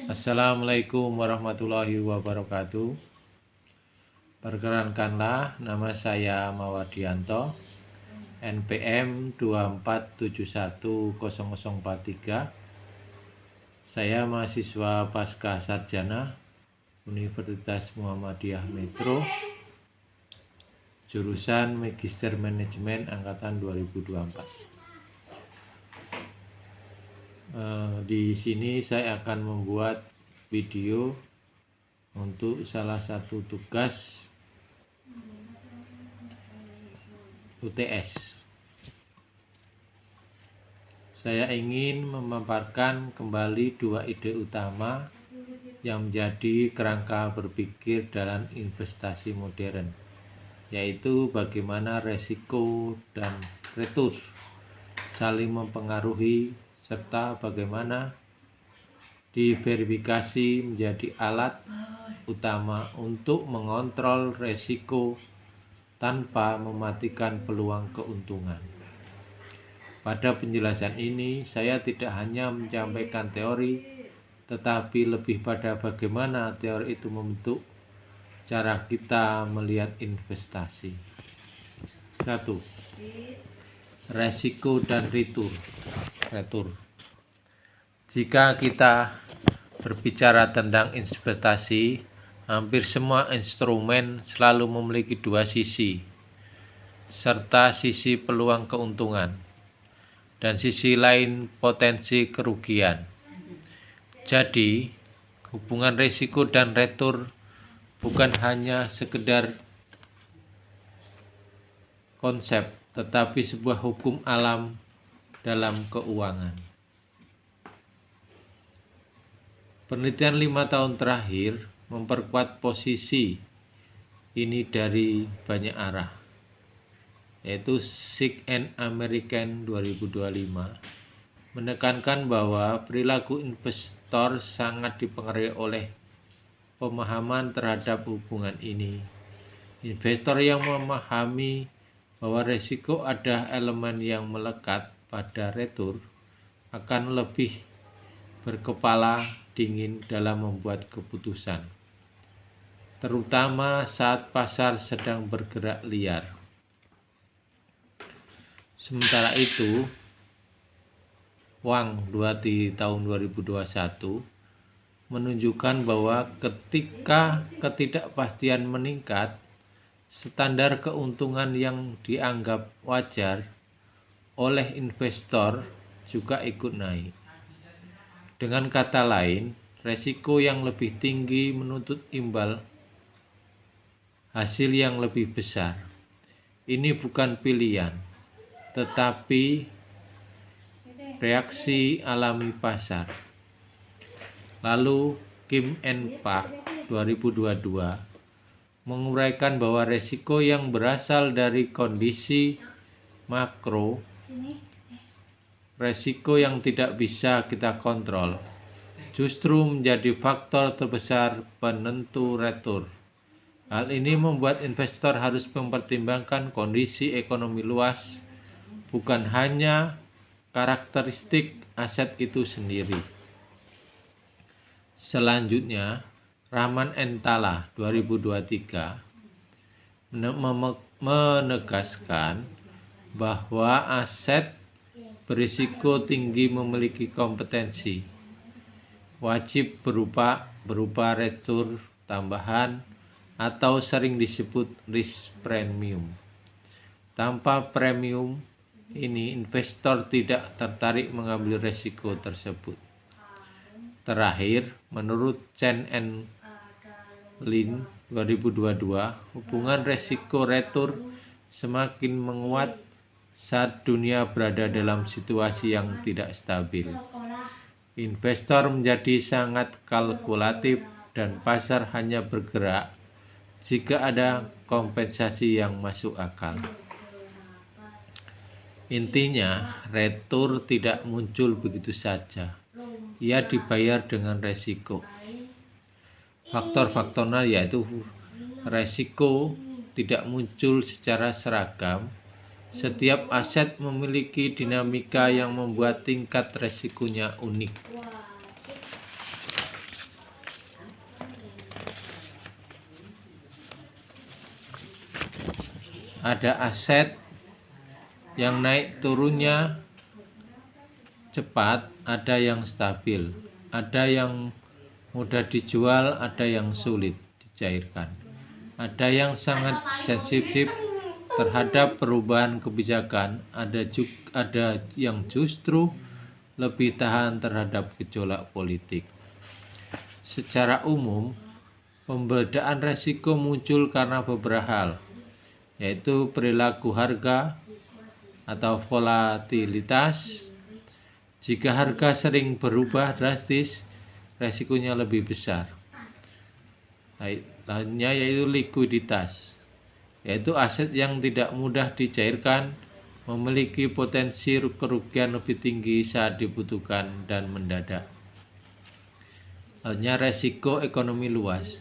Assalamualaikum warahmatullahi wabarakatuh. Perkenalkanlah, nama saya Mawadianto, NPM 24710043. Saya mahasiswa pasca sarjana Universitas Muhammadiyah Metro, jurusan Magister Manajemen angkatan 2024. Di sini saya akan membuat video untuk salah satu tugas UTS. Saya ingin memaparkan kembali dua ide utama yang menjadi kerangka berpikir dalam investasi modern, yaitu bagaimana resiko dan retur saling mempengaruhi, serta bagaimana diverifikasi menjadi alat utama untuk mengontrol resiko tanpa mematikan peluang keuntungan. Pada penjelasan ini, saya tidak hanya menyampaikan teori, tetapi lebih pada bagaimana teori itu membentuk cara kita melihat investasi. 1. Resiko dan retur. Jika kita berbicara tentang investasi, hampir semua instrumen selalu memiliki dua sisi, serta sisi peluang keuntungan dan sisi lain potensi kerugian. Jadi, hubungan risiko dan retur bukan hanya sekedar konsep, tetapi sebuah hukum alam dalam keuangan. Penelitian 5 tahun terakhir memperkuat posisi ini dari banyak arah, yaitu SIG and American 2025 menekankan bahwa perilaku investor sangat dipengaruhi oleh pemahaman terhadap hubungan ini. Investor yang memahami bahwa risiko ada elemen yang melekat pada retur akan lebih berkepala dingin dalam membuat keputusan, terutama saat pasar sedang bergerak liar. Sementara itu, Wang di tahun 2021 menunjukkan bahwa ketika ketidakpastian meningkat, standar keuntungan yang dianggap wajar oleh investor juga ikut naik. Dengan kata lain, resiko yang lebih tinggi menuntut imbal hasil yang lebih besar. Ini bukan pilihan, tetapi reaksi alami pasar. Lalu Kim and Park 2022 menguraikan bahwa resiko yang berasal dari kondisi makro, resiko yang tidak bisa kita kontrol, justru menjadi faktor terbesar penentu retur. Hal ini membuat investor harus mempertimbangkan kondisi ekonomi luas, bukan hanya karakteristik aset itu sendiri. Selanjutnya, Rahman Entala 2023 menegaskan bahwa aset berisiko tinggi memiliki kompetensi wajib berupa retur tambahan atau sering disebut risk premium. Tanpa premium ini, investor tidak tertarik mengambil risiko tersebut. Terakhir, menurut Chen and Lin 2022, hubungan resiko retur semakin menguat saat dunia berada dalam situasi yang tidak stabil. Investor menjadi sangat kalkulatif dan pasar hanya bergerak jika ada kompensasi yang masuk akal. Intinya, retur tidak muncul begitu saja. Ia dibayar dengan resiko. Faktor-faktornya yaitu resiko tidak muncul secara seragam Setiap aset memiliki dinamika yang membuat tingkat resikonya unik. Ada aset yang naik turunnya cepat, ada yang stabil, ada yang mudah dijual, ada yang sulit dicairkan. Ada yang sangat sensitif terhadap perubahan kebijakan, ada yang justru lebih tahan terhadap gejolak politik. Secara umum, pembedaan resiko muncul karena beberapa hal, yaitu perilaku harga atau volatilitas. Jika harga sering berubah drastis, resikonya lebih besar. Lainnya yaitu likuiditas, yaitu aset yang tidak mudah dicairkan, memiliki potensi kerugian lebih tinggi saat dibutuhkan dan mendadak. Lainnya resiko ekonomi luas.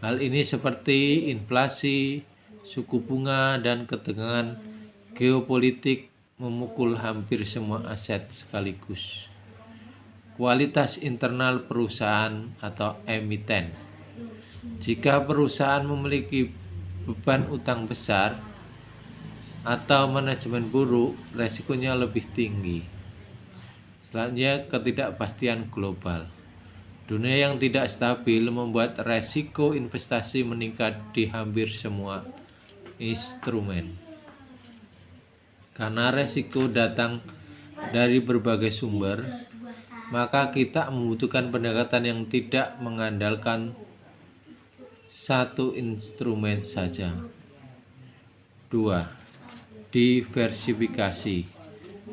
Hal ini seperti inflasi, suku bunga, dan ketegangan geopolitik memukul hampir semua aset sekaligus. Kualitas internal perusahaan atau emiten. Jika perusahaan memiliki beban utang besar atau manajemen buruk, resikonya lebih tinggi. Selanjutnya, ketidakpastian global. Dunia yang tidak stabil membuat resiko investasi meningkat di hampir semua instrumen. Karena resiko datang dari berbagai sumber, maka kita membutuhkan pendekatan yang tidak mengandalkan satu instrumen saja. 2. Diversifikasi.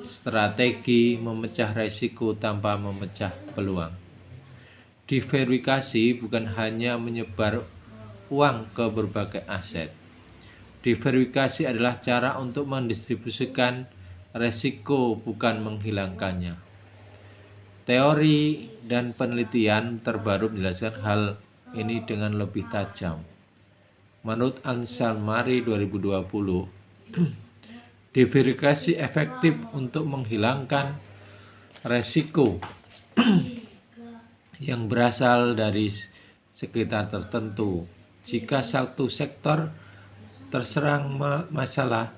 Strategi memecah resiko tanpa memecah peluang. Diversifikasi bukan hanya menyebar uang ke berbagai aset. Diversifikasi adalah cara untuk mendistribusikan resiko, bukan menghilangkannya. Teori dan penelitian terbaru menjelaskan hal ini dengan lebih tajam. Menurut Anselmari 2020, diversifikasi efektif untuk menghilangkan resiko yang berasal dari sekitar tertentu. Jika satu sektor terserang masalah,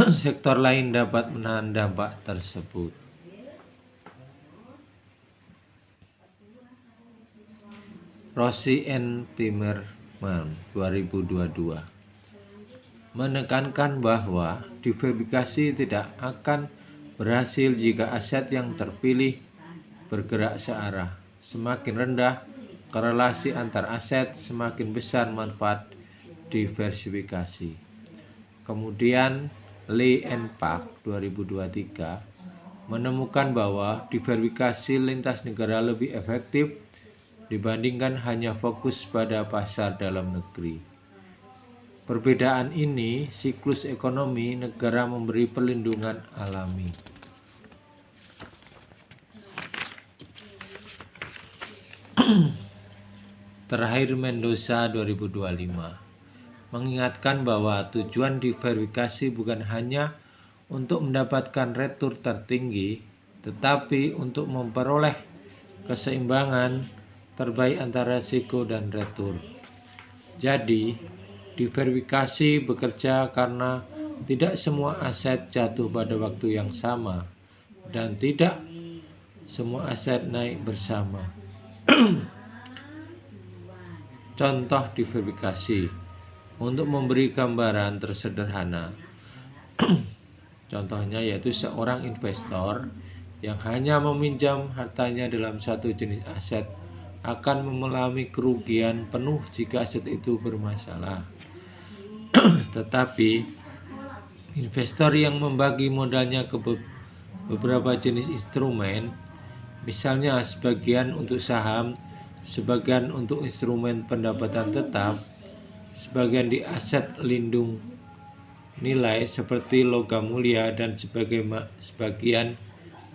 sektor lain dapat menahan dampak tersebut. Rossi and Timmerman 2022 menekankan bahwa diversifikasi tidak akan berhasil jika aset yang terpilih bergerak searah. Semakin rendah korelasi antar aset, semakin besar manfaat diversifikasi. Kemudian Lee and Park 2023 menemukan bahwa diversifikasi lintas negara lebih efektif dibandingkan hanya fokus pada pasar dalam negeri. Perbedaan ini siklus ekonomi negara memberi perlindungan alami. Terakhir, Mendoza 2025 mengingatkan bahwa tujuan diversifikasi bukan hanya untuk mendapatkan return tertinggi, tetapi untuk memperoleh keseimbangan terbaik antara risiko dan return. Jadi, diversifikasi bekerja karena tidak semua aset jatuh pada waktu yang sama dan tidak semua aset naik bersama. Contoh diversifikasi untuk memberi gambaran tersederhana. Contohnya yaitu seorang investor yang hanya meminjam hartanya dalam satu jenis aset akan mengalami kerugian penuh jika aset itu bermasalah. Tetapi investor yang membagi modalnya ke beberapa jenis instrumen, misalnya sebagian untuk saham, sebagian untuk instrumen pendapatan tetap, sebagian di aset lindung nilai seperti logam mulia, dan sebagian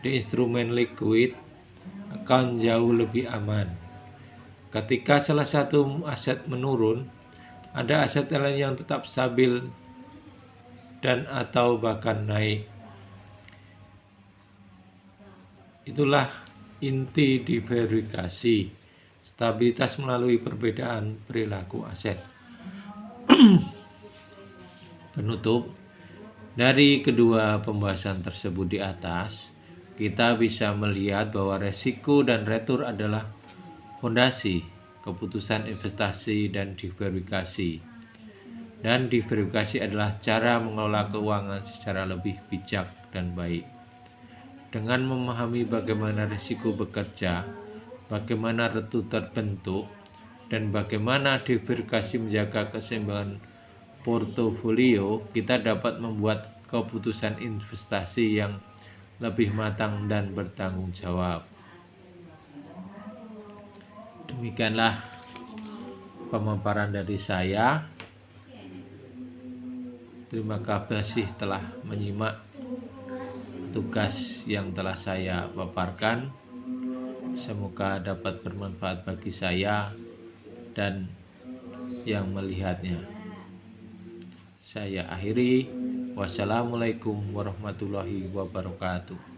di instrumen liquid, akan jauh lebih aman. Ketika salah satu aset menurun, ada aset lain yang tetap stabil dan atau bahkan naik. Itulah inti diversifikasi, stabilitas melalui perbedaan perilaku aset. Penutup, dari kedua pembahasan tersebut di atas, kita bisa melihat bahwa resiko dan retur adalah fondasi keputusan investasi dan diversifikasi. Dan diversifikasi adalah cara mengelola keuangan secara lebih bijak dan baik. Dengan memahami bagaimana risiko bekerja, bagaimana retur terbentuk, dan bagaimana diversifikasi menjaga keseimbangan portofolio, kita dapat membuat keputusan investasi yang lebih matang dan bertanggung jawab. Demikianlah pemaparan dari saya. Terima kasih telah menyimak tugas yang telah saya paparkan. Semoga dapat bermanfaat bagi saya dan yang melihatnya. Saya akhiri. Wassalamualaikum warahmatullahi wabarakatuh.